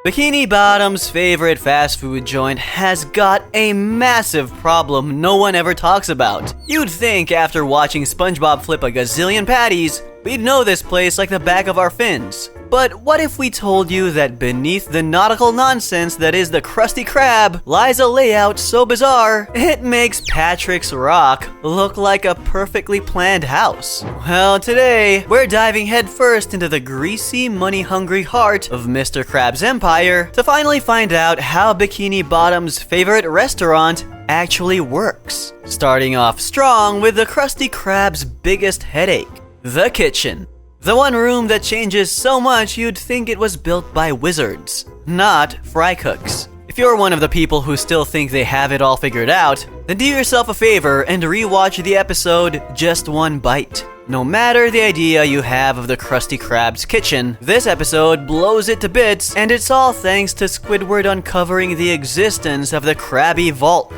Bikini Bottom's favorite fast food joint has got a massive problem no one ever talks about. You'd think after watching SpongeBob flip a gazillion patties, we'd know this place like the back of our fins. But what if we told you that beneath the nautical nonsense that is the Krusty Krab lies a layout so bizarre, it makes Patrick's Rock look like a perfectly planned house? Well, today, we're diving headfirst into the greasy, money-hungry heart of Mr. Krabs' empire to finally find out how Bikini Bottom's favorite restaurant actually works. Starting off strong with the Krusty Krab's biggest headache, the kitchen. The one room that changes so much you'd think it was built by wizards, not fry cooks. If you're one of the people who still think they have it all figured out, then do yourself a favor and rewatch the episode Just One Bite. No matter the idea you have of the Krusty Krab's kitchen, this episode blows it to bits, and it's all thanks to Squidward uncovering the existence of the Krabby Vault.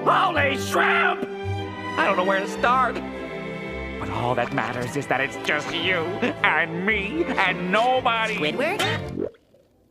Holy shrimp! I don't know where to start. But all that matters is that it's just you and me and nobody. Squidward?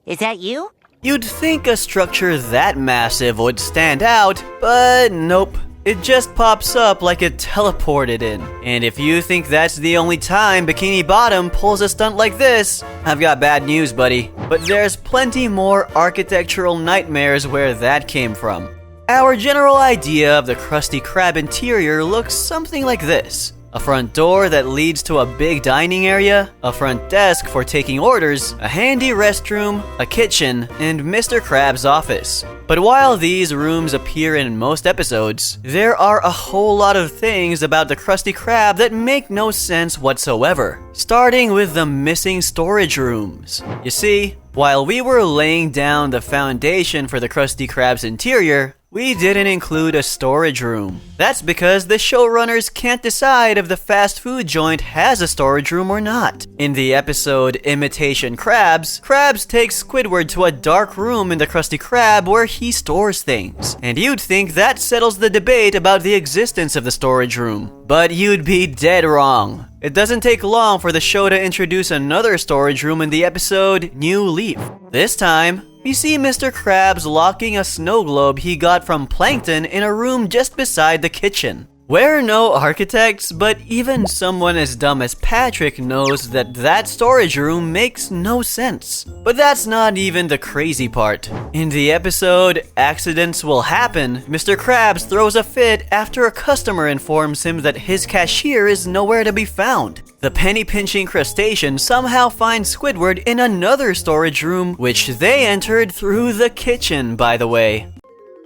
Is that you? You'd think a structure that massive would stand out, but nope. It just pops up like it teleported in. And if you think that's the only time Bikini Bottom pulls a stunt like this, I've got bad news, buddy. But there's plenty more architectural nightmares where that came from. Our general idea of the Krusty Krab interior looks something like this. A front door that leads to a big dining area, a front desk for taking orders, a handy restroom, a kitchen, and Mr. Krabs' office. But while these rooms appear in most episodes, there are a whole lot of things about the Krusty Krab that make no sense whatsoever. Starting with the missing storage rooms. You see, while we were laying down the foundation for the Krusty Krab's interior, we didn't include a storage room. That's because the showrunners can't decide if the fast food joint has a storage room or not. In the episode Imitation Krabs, Krabs takes Squidward to a dark room in the Krusty Krab where he stores things. And you'd think that settles the debate about the existence of the storage room. But you'd be dead wrong. It doesn't take long for the show to introduce another storage room in the episode New Leaf. This time, we see Mr. Krabs locking a snow globe he got from Plankton in a room just beside the kitchen. We're no architects, but even someone as dumb as Patrick knows that storage room makes no sense. But that's not even the crazy part. In the episode Accidents Will Happen, Mr. Krabs throws a fit after a customer informs him that his cashier is nowhere to be found. The penny-pinching crustacean somehow finds Squidward in another storage room, which they entered through the kitchen, by the way.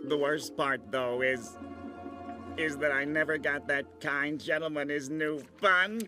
The worst part, though, is that I never got that kind gentleman his new bun.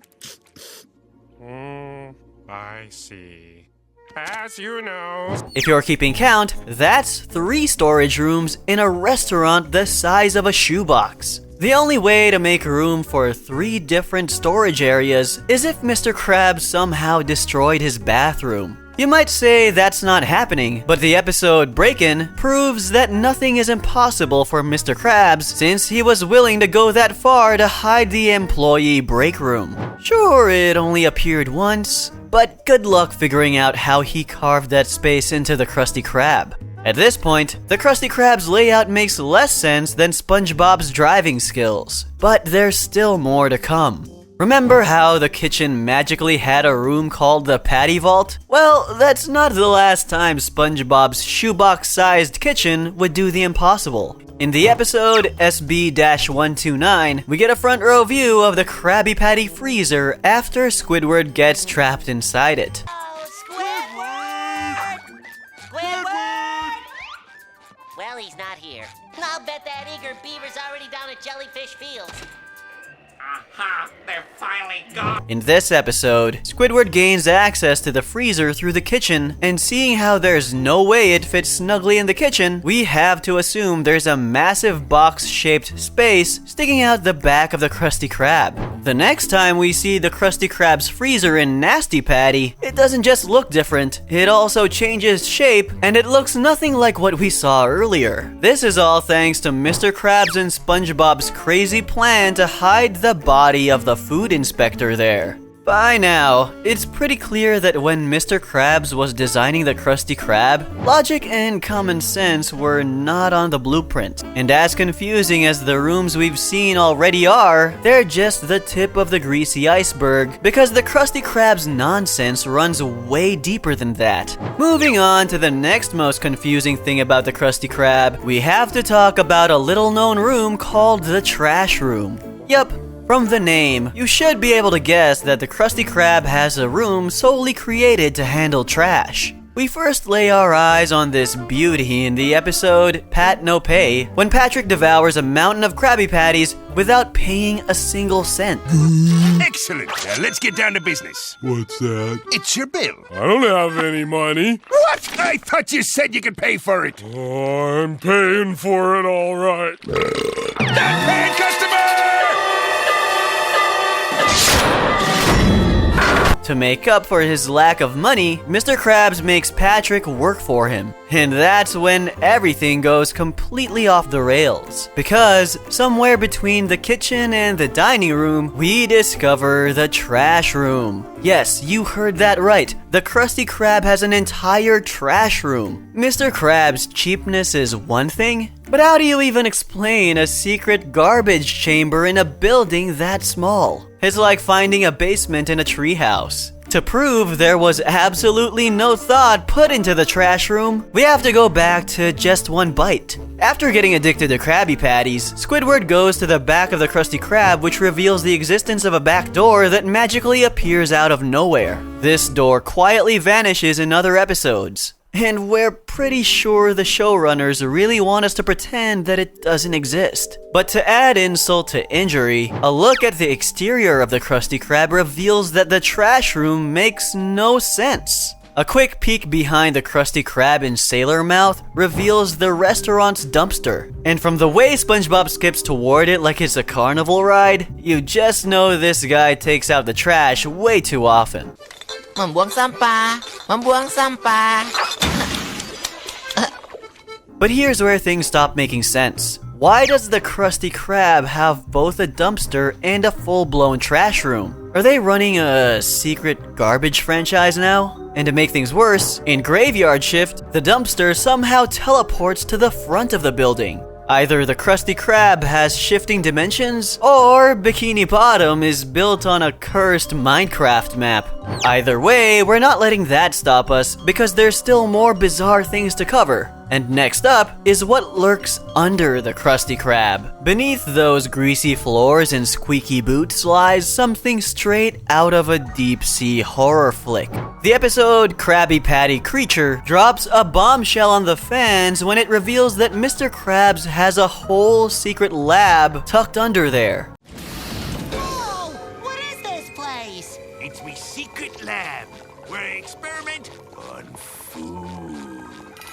I see. As you know. If you're keeping count, that's 3 storage rooms in a restaurant the size of a shoebox. The only way to make room for 3 different storage areas is if Mr. Krabs somehow destroyed his bathroom. You might say that's not happening, but the episode Break-In proves that nothing is impossible for Mr. Krabs since he was willing to go that far to hide the employee break room. Sure, it only appeared once, but good luck figuring out how he carved that space into the Krusty Krab. At this point, the Krusty Krab's layout makes less sense than SpongeBob's driving skills, but there's still more to come. Remember how the kitchen magically had a room called the Patty Vault? Well, that's not the last time SpongeBob's shoebox-sized kitchen would do the impossible. In the episode SB-129, we get a front row view of the Krabby Patty freezer after Squidward gets trapped inside it. Oh, Squidward! Squidward! Well, he's not here. I'll bet that eager beaver's already down at Jellyfish Fields. Aha! They're finally gone! In this episode, Squidward gains access to the freezer through the kitchen, and seeing how there's no way it fits snugly in the kitchen, we have to assume there's a massive box-shaped space sticking out the back of the Krusty Krab. The next time we see the Krusty Krab's freezer in Nasty Patty, it doesn't just look different, it also changes shape, and it looks nothing like what we saw earlier. This is all thanks to Mr. Krabs and SpongeBob's crazy plan to hide the body of the food inspector there. By now, it's pretty clear that when Mr. Krabs was designing the Krusty Krab, logic and common sense were not on the blueprint. And as confusing as the rooms we've seen already are, they're just the tip of the greasy iceberg, because the Krusty Krab's nonsense runs way deeper than that. Moving on to the next most confusing thing about the Krusty Krab, we have to talk about a little-known room called the Trash Room. Yup. From the name, you should be able to guess that the Krusty Krab has a room solely created to handle trash. We first lay our eyes on this beauty in the episode Pat No Pay, when Patrick devours a mountain of Krabby Patties without paying a single cent. Excellent. Now let's get down to business. What's that? It's your bill. I don't have any money. What? I thought you said you could pay for it. Oh, I'm paying for it all right. Not paying customer! To make up for his lack of money, Mr. Krabs makes Patrick work for him. And that's when everything goes completely off the rails. Because somewhere between the kitchen and the dining room, we discover the trash room. Yes, you heard that right. The Krusty Krab has an entire trash room. Mr. Krabs' cheapness is one thing, but how do you even explain a secret garbage chamber in a building that small? It's like finding a basement in a treehouse. To prove there was absolutely no thought put into the trash room, we have to go back to just one bite. After getting addicted to Krabby Patties, Squidward goes to the back of the Krusty Krab, which reveals the existence of a back door that magically appears out of nowhere. This door quietly vanishes in other episodes. And we're pretty sure the showrunners really want us to pretend that it doesn't exist. But to add insult to injury, a look at the exterior of the Krusty Krab reveals that the trash room makes no sense. A quick peek behind the Krusty Krab in Sailor Mouth reveals the restaurant's dumpster. And from the way SpongeBob skips toward it like it's a carnival ride, you just know this guy takes out the trash way too often. Membuang sampah. But here's where things stop making sense. Why does the Krusty Krab have both a dumpster and a full-blown trash room? Are they running a secret garbage franchise now? And to make things worse, in Graveyard Shift, the dumpster somehow teleports to the front of the building. Either the Krusty Krab has shifting dimensions, or Bikini Bottom is built on a cursed Minecraft map. Either way, we're not letting that stop us, because there's still more bizarre things to cover. And next up is what lurks under the Krusty Krab. Beneath those greasy floors and squeaky boots lies something straight out of a deep-sea horror flick. The episode Krabby Patty Creature drops a bombshell on the fans when it reveals that Mr. Krabs has a whole secret lab tucked under there. Whoa! What is this place? It's me secret lab where I experiment on food.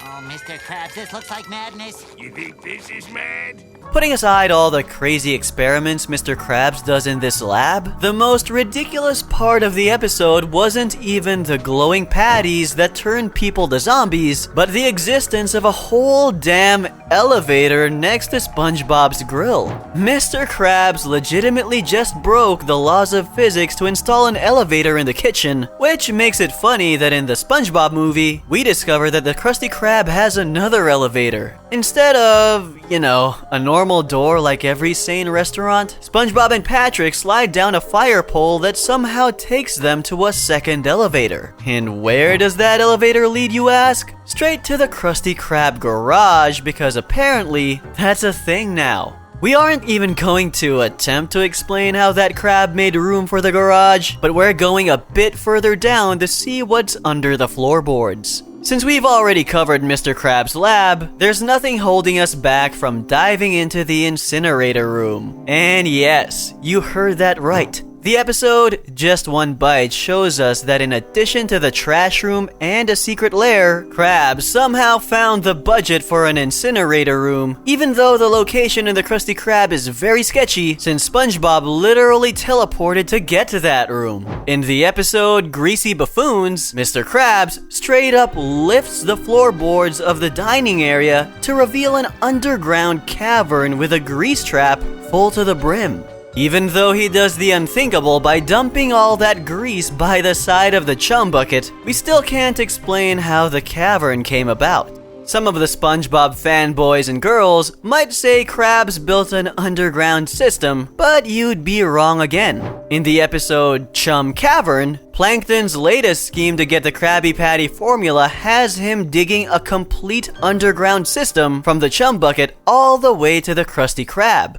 Oh, Mr. Krabs, this looks like madness. You think this is mad? Putting aside all the crazy experiments Mr. Krabs does in this lab, the most ridiculous part of the episode wasn't even the glowing patties that turn people to zombies, but the existence of a whole damn elevator next to SpongeBob's grill. Mr. Krabs legitimately just broke the laws of physics to install an elevator in the kitchen, which makes it funny that in the SpongeBob movie, we discover that the Krusty Krab has another elevator. Instead of, a normal door like every sane restaurant, SpongeBob and Patrick slide down a fire pole that somehow takes them to a second elevator. And where does that elevator lead, you ask? Straight to the Krusty Krab garage, because apparently that's a thing now. We aren't even going to attempt to explain how that crab made room for the garage, but we're going a bit further down to see what's under the floorboards. Since we've already covered Mr. Krabs' lab, there's nothing holding us back from diving into the incinerator room. And yes, you heard that right. The episode Just One Bite shows us that in addition to the trash room and a secret lair, Krabs somehow found the budget for an incinerator room, even though the location in the Krusty Krab is very sketchy since SpongeBob literally teleported to get to that room. In the episode Greasy Buffoons, Mr. Krabs straight up lifts the floorboards of the dining area to reveal an underground cavern with a grease trap full to the brim. Even though he does the unthinkable by dumping all that grease by the side of the chum bucket, we still can't explain how the cavern came about. Some of the SpongeBob fanboys and girls might say Krabs built an underground system, but you'd be wrong again. In the episode Chum Cavern, Plankton's latest scheme to get the Krabby Patty formula has him digging a complete underground system from the chum bucket all the way to the Krusty Krab.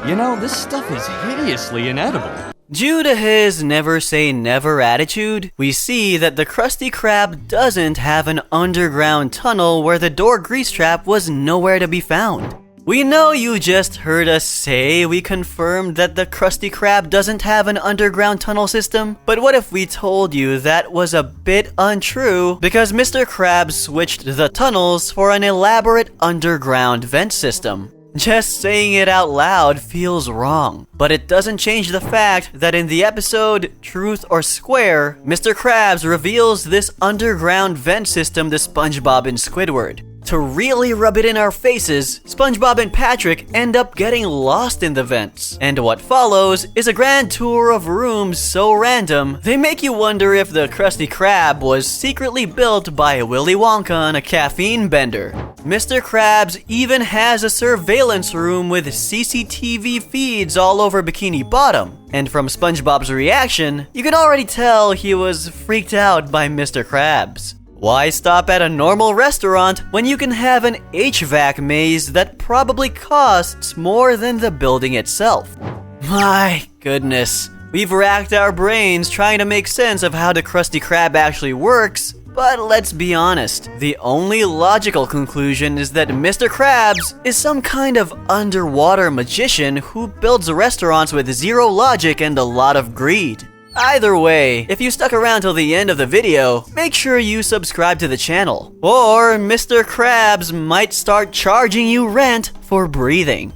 You know, this stuff is hideously inedible. Due to his never say never attitude, we see that the Krusty Krab doesn't have an underground tunnel where the door grease trap was nowhere to be found. We know you just heard us say we confirmed that the Krusty Krab doesn't have an underground tunnel system, but what if we told you that was a bit untrue because Mr. Krabs switched the tunnels for an elaborate underground vent system? Just saying it out loud feels wrong, but it doesn't change the fact that in the episode Truth or Square, Mr. Krabs reveals this underground vent system to SpongeBob and Squidward. To really rub it in our faces, SpongeBob and Patrick end up getting lost in the vents. And what follows is a grand tour of rooms so random, they make you wonder if the Krusty Krab was secretly built by Willy Wonka on a caffeine bender. Mr. Krabs even has a surveillance room with CCTV feeds all over Bikini Bottom. And from SpongeBob's reaction, you can already tell he was freaked out by Mr. Krabs. Why stop at a normal restaurant when you can have an HVAC maze that probably costs more than the building itself? My goodness, we've racked our brains trying to make sense of how the Krusty Krab actually works, but let's be honest, the only logical conclusion is that Mr. Krabs is some kind of underwater magician who builds restaurants with zero logic and a lot of greed. Either way, if you stuck around till the end of the video, make sure you subscribe to the channel, or Mr. Krabs might start charging you rent for breathing.